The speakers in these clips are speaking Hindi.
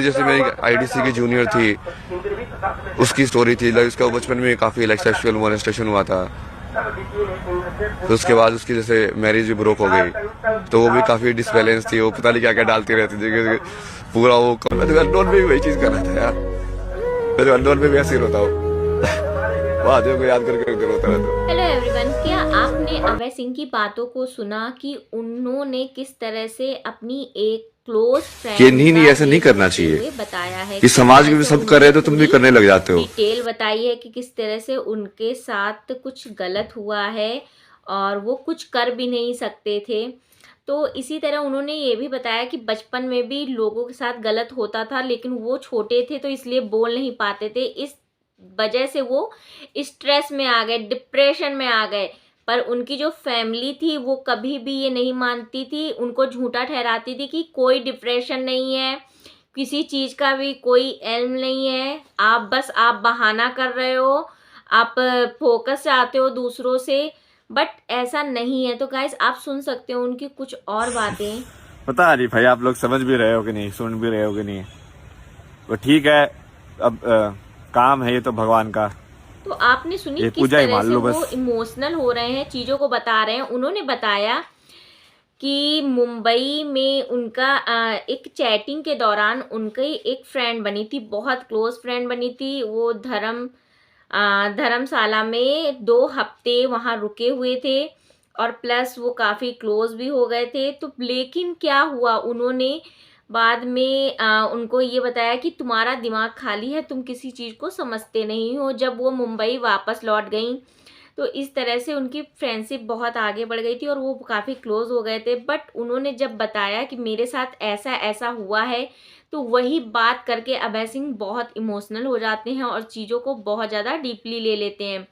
जैसे मेरी आईडीसी की जूनियर थी, उसकी स्टोरी थी लाइक उसका बचपन में काफी लाइक सेक्सुअल मोलेस्टेशन हुआ था। तो उसके बाद उसकी जैसे मैरिज भी ब्रोक हो गई, तो वो भी काफी डिसबैलेंस थी। वो पता नहीं क्या क्या डालती रहती थी पूरा वो। मैं तो अननोन में भी वही चीज कर रहा था यार, मैं तो अननोन में भी ऐसे ही रोता हूँ। को याद करके रोता रहता हूँ। हेलो एवरीवन, क्या आपने अभय सिंह की बातों को सुना कि उन्होंने किस तरह से अपनी एक क्लोज कि फ्रेंड नहीं नहीं का ऐसा नहीं रेप करना करते चाहिए हुए बताया है, कि किस समाज तरह में से सब कर रहे उन्होंने हैं तो तुम भी पूरी करने लग जाते हो। डिटेल बताई है कि किस तरह से उनके साथ कुछ गलत हुआ है और वो कुछ कर भी नहीं सकते थे। तो इसी तरह उन्होंने ये भी बताया कि बचपन में भी लोगों के साथ गलत होता था, लेकिन वो छोटे थे तो इसलिए बोल नहीं पाते थे। इस वजह से वो स्ट्रेस में आ गए, डिप्रेशन में आ गए। पर उनकी जो फैमिली थी वो कभी भी ये नहीं मानती थी, उनको झूठा ठहराती थी कि कोई डिप्रेशन नहीं है, किसी चीज का भी कोई एल्म नहीं है, आप बहाना कर रहे हो, आप फोकस चाहते हो दूसरों से। बट ऐसा नहीं है। तो गाइस, आप सुन सकते हो उनकी कुछ और बातें। पता नहीं भाई, आप लोग समझ भी रहे हो कि नहीं, सुन भी रहे हो कि नहीं। तो ठीक है, अब काम है ये तो भगवान का, तो आपने सुनी ये किस पूजा ही तरह मान से लो वो बस। इमोशनल हो रहे हैं, चीजों को बता रहे हैं। उन्होंने बताया कि मुंबई में उनका एक चैटिंग के दौरान उनकी एक फ्रेंड बनी थी, बहुत क्लोज फ्रेंड बनी थी। वो धर्मशाला में 2 हफ्ते वहाँ रुके हुए थे और प्लस वो काफ़ी क्लोज भी हो गए थे। तो लेकिन क्या हुआ, उन्होंने बाद में उनको ये बताया कि तुम्हारा दिमाग खाली है, तुम किसी चीज़ को समझते नहीं हो। जब वो मुंबई वापस लौट गई तो इस तरह से उनकी फ्रेंडशिप बहुत आगे बढ़ गई थी और वो काफ़ी क्लोज हो गए थे। बट उन्होंने जब बताया कि मेरे साथ ऐसा ऐसा हुआ है, तो वही बात करके अभय सिंह बहुत इमोशनल हो जाते हैं और चीज़ों को बहुत ज़्यादा डीपली ले लेते हैं।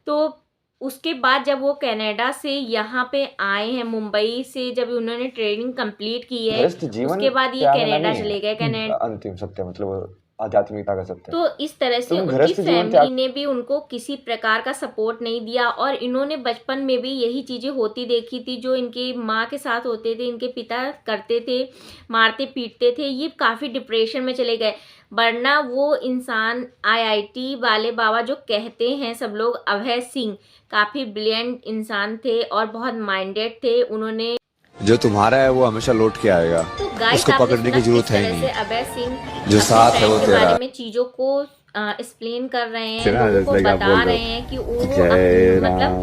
तो उसके बाद जब वो कनाडा से यहाँ पे आए हैं, मुंबई से जब उन्होंने ट्रेनिंग कंप्लीट की है, गृहस्थ जीवन उसके बाद ये त्यागना कनाडा नहीं चले गए। है अंतिम सत्य, मतलब आध्यात्मिकता का सत्य। तो इस तरह से तुम उनकी गृहस्थ जीवन फैमिली त्याग ने भी उनको किसी प्रकार का सपोर्ट नहीं दिया और इन्होंने बचपन में भी यही चीज़ें होती देखी थी जो इनकी माँ के साथ होते थे, इनके पिता करते थे, मारते पीटते थे। ये काफ़ी डिप्रेशन में चले गए। वरना वो इंसान आईआईटी वाले बाबा जो कहते हैं सब लोग, अभय सिंह काफ़ी ब्रिलियंट इंसान थे और बहुत माइंडेड थे। उन्होंने जो तुम्हारा है वो हमेशा लौट के आएगा, तो गाइस, उसको आपने पकड़ने सुना की जरूरत किस है ही तरह से नहीं। अभय सिंह जो अपनी साथ है फ्रेंड वो के तेरा बारे में चीज़ों को एक्सप्लेन कर रहे हैं, ना, लोगों जैसे को लाइक आप बोल बता रहे रहे हो हैं कि वो जय मतलब राम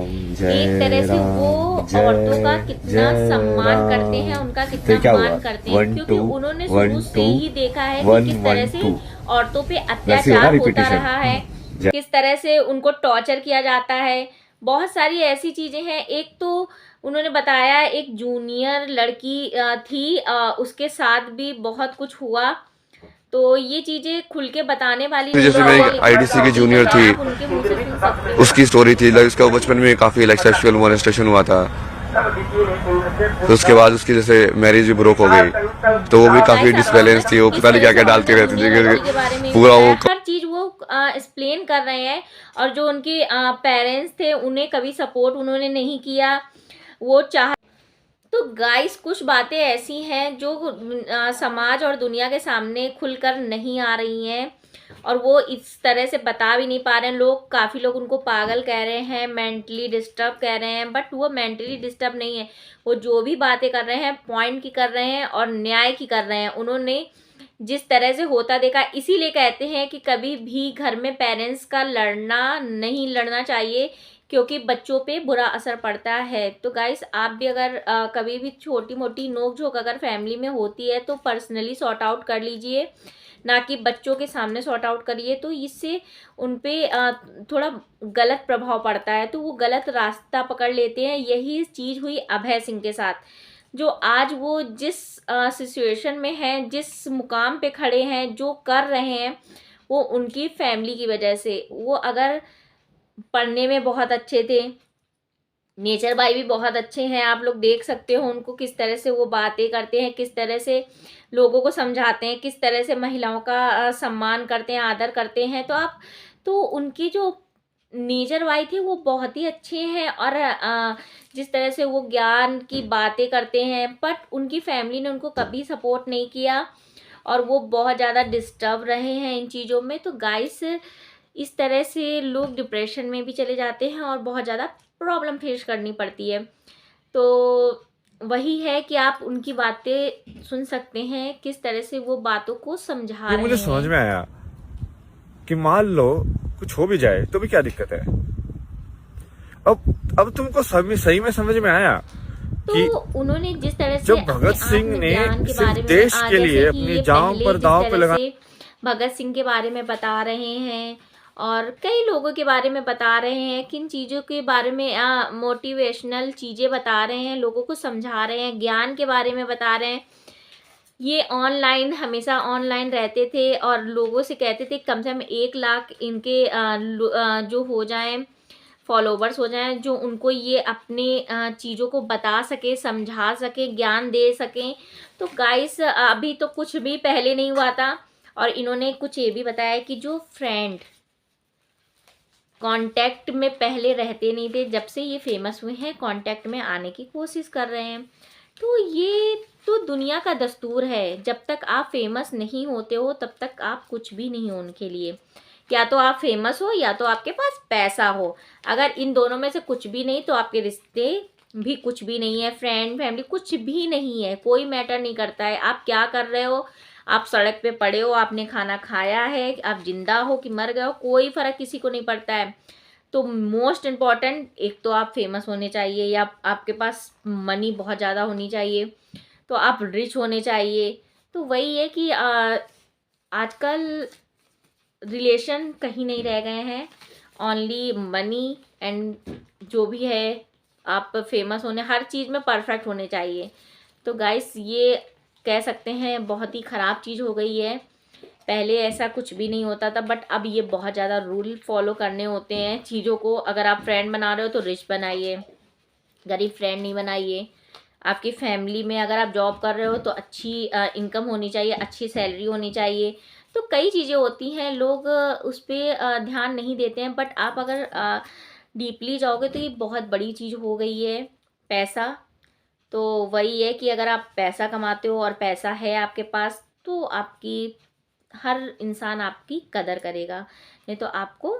एक तरह जय से वो राम औरतों का जय कितना जय सम्मान करते हैं, राम। उनका तो कितना क्या हुआ, मान करते हैं, 1 क्योंकि 2 उन्होंने 1 शुरू से 2 ही देखा है कि 1 किस तरह 1 से 2 औरतों पे वैसे होगा अत्याचार होता रिपीटिशन। रहा है, किस तरह से उनको टॉर्चर किया जाता है। बहुत सारी ऐसी चीजें हैं। एक तो उन्होंने बताया एक जूनियर लड़की थी, उसके साथ भी बहुत कुछ हुआ। तो ये चीजें खुल के बताने वाली नहीं जैसे है, मेरी लेकिन आईडीसी की ठीक जूनियर है, थी, आप उनके मुंह से सुन सकते हो। उसकी स्टोरी थी लाइक उसका बचपन में काफी लाइक सेक्सुअल मोलेस्टेशन हुआ था। तो उसके बाद उसकी जैसे मैरिज भी ब्रोक हो गई, तो वो भी काफी गाइस, आप सुन डिसबैलेंस रहे थी। हैं वो किस पता नहीं तरह क्या से क्या उन्होंने डालती रहती जूनियर थी लड़की के बारे में पूरा बताया, वो। हर चीज वो एक्सप्लेन कर रहे हैं। और जो उनके पेरेंट्स थे उन्हें कभी सपोर्ट उन्होंने नहीं किया, वो चाह। तो गाइस, कुछ बातें ऐसी हैं जो समाज और दुनिया के सामने खुलकर नहीं आ रही हैं और वो इस तरह से बता भी नहीं पा रहे हैं। काफ़ी लोग उनको पागल कह रहे हैं, मेंटली डिस्टर्ब कह रहे हैं, बट वो मेंटली डिस्टर्ब नहीं है। वो जो भी बातें कर रहे हैं पॉइंट की कर रहे हैं और न्याय की कर रहे हैं। उन्होंने जिस तरह से होता देखा, इसीलिए कहते हैं कि कभी भी घर में पेरेंट्स का लड़ना नहीं लड़ना चाहिए, क्योंकि बच्चों पे बुरा असर पड़ता है। तो गाइस, आप भी अगर कभी भी छोटी मोटी नोक झोंक अगर फैमिली में होती है तो पर्सनली सॉर्ट आउट कर लीजिए, ना कि बच्चों के सामने सॉर्ट आउट करिए। तो इससे उन पे थोड़ा गलत प्रभाव पड़ता है, तो वो गलत रास्ता पकड़ लेते हैं। यही चीज़ हुई अभय सिंह के साथ। जो आज वो जिस सिचुएशन में हैं, जिस मुकाम पे खड़े हैं, जो कर रहे हैं, वो उनकी फैमिली की वजह से। वो अगर पढ़ने में बहुत अच्छे थे, नेचर भाई भी बहुत अच्छे हैं, आप लोग देख सकते हो उनको किस तरह से वो बातें करते हैं, किस तरह से लोगों को समझाते हैं, किस तरह से महिलाओं का सम्मान करते हैं, आदर करते हैं। तो उनकी जो नेचर भाई थे वो बहुत ही अच्छे हैं और जिस तरह से वो ज्ञान की बातें करते हैं, बट उनकी फैमिली ने उनको कभी सपोर्ट नहीं किया। और वो बहुत ज़्यादा डिस्टर्ब रहे हैं इन चीज़ों में। तो गाइस इस तरह से लोग डिप्रेशन में भी चले जाते हैं और बहुत ज़्यादा प्रॉब्लम फेस करनी पड़ती है। तो वही है कि आप उनकी बातें सुन सकते हैं किस तरह से वो बातों को समझा ये रहे मुझे हैं। समझ में आया कि मान लो कुछ हो भी जाए तो भी क्या दिक्कत है। अब तुमको सही में समझ में आया कि तो उन्होंने जिस तरह से जब भगत सिंह ने आत्मज्ञान के सिर्फ बारे में देश के जैसे लिए कि अपनी ये जान पहले पर जिस दांव पे तरह लगा, से भगत सिंह के बारे में बता रहे हैं और कई लोगों के बारे में बता रहे हैं, किन चीज़ों के बारे में मोटिवेशनल चीज़ें बता रहे हैं, लोगों को समझा रहे हैं, ज्ञान के बारे में बता रहे हैं। ये ऑनलाइन हमेशा ऑनलाइन रहते थे और लोगों से कहते थे कम से कम 1 लाख इनके जो हो जाएं, फॉलोवर्स हो जाएं, जो उनको ये अपने चीज़ों को बता सके, समझा सके, ज्ञान दे सकें। तो गाइस अभी तो कुछ भी पहले नहीं हुआ था। और इन्होंने कुछ ये भी बताया कि जो फ्रेंड कांटेक्ट में पहले रहते नहीं थे, जब से ये फेमस हुए हैं कांटेक्ट में आने की कोशिश कर रहे हैं। तो ये तो दुनिया का दस्तूर है, जब तक आप फेमस नहीं होते हो तब तक आप कुछ भी नहीं हो उनके लिए। या तो आप फेमस हो या तो आपके पास पैसा हो। अगर इन दोनों में से कुछ भी नहीं तो आपके रिश्ते भी कुछ भी नहीं है, फ्रेंड फैमिली कुछ भी नहीं है, कोई मैटर नहीं करता है। आप क्या कर रहे हो, आप सड़क पे पड़े हो, आपने खाना खाया है, आप जिंदा हो कि मर गए हो, कोई फर्क किसी को नहीं पड़ता है। तो मोस्ट इम्पॉर्टेंट एक तो आप फेमस होने चाहिए या आपके पास मनी बहुत ज़्यादा होनी चाहिए, तो आप रिच होने चाहिए। तो वही है कि आजकल रिलेशन कहीं नहीं रह गए हैं, ओनली मनी एंड जो भी है आप फेमस होने, हर चीज़ में परफेक्ट होने चाहिए। तो गाइस ये कह सकते हैं बहुत ही ख़राब चीज़ हो गई है। पहले ऐसा कुछ भी नहीं होता था, बट अब ये बहुत ज़्यादा रूल फॉलो करने होते हैं चीज़ों को। अगर आप फ्रेंड बना रहे हो तो रिच बनाइए, गरीब फ्रेंड नहीं बनाइए। आपकी फैमिली में अगर आप जॉब कर रहे हो तो अच्छी इनकम होनी चाहिए, अच्छी सैलरी होनी चाहिए। तो कई चीज़ें होती हैं, लोग उस पर ध्यान नहीं देते हैं। बट आप अगर डीपली जाओगे तो ये बहुत बड़ी चीज़ हो गई है पैसा। तो वही है कि अगर आप पैसा कमाते हो और पैसा है आपके पास तो आपकी हर इंसान आपकी कदर करेगा, नहीं तो आपको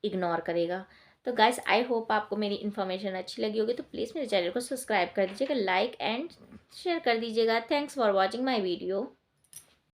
इग्नोर करेगा। तो गाइस आई होप आपको मेरी इन्फॉर्मेशन अच्छी लगी होगी, तो प्लीज़ मेरे चैनल को सब्सक्राइब कर दीजिएगा, लाइक एंड शेयर कर दीजिएगा। Thanks for watching my video.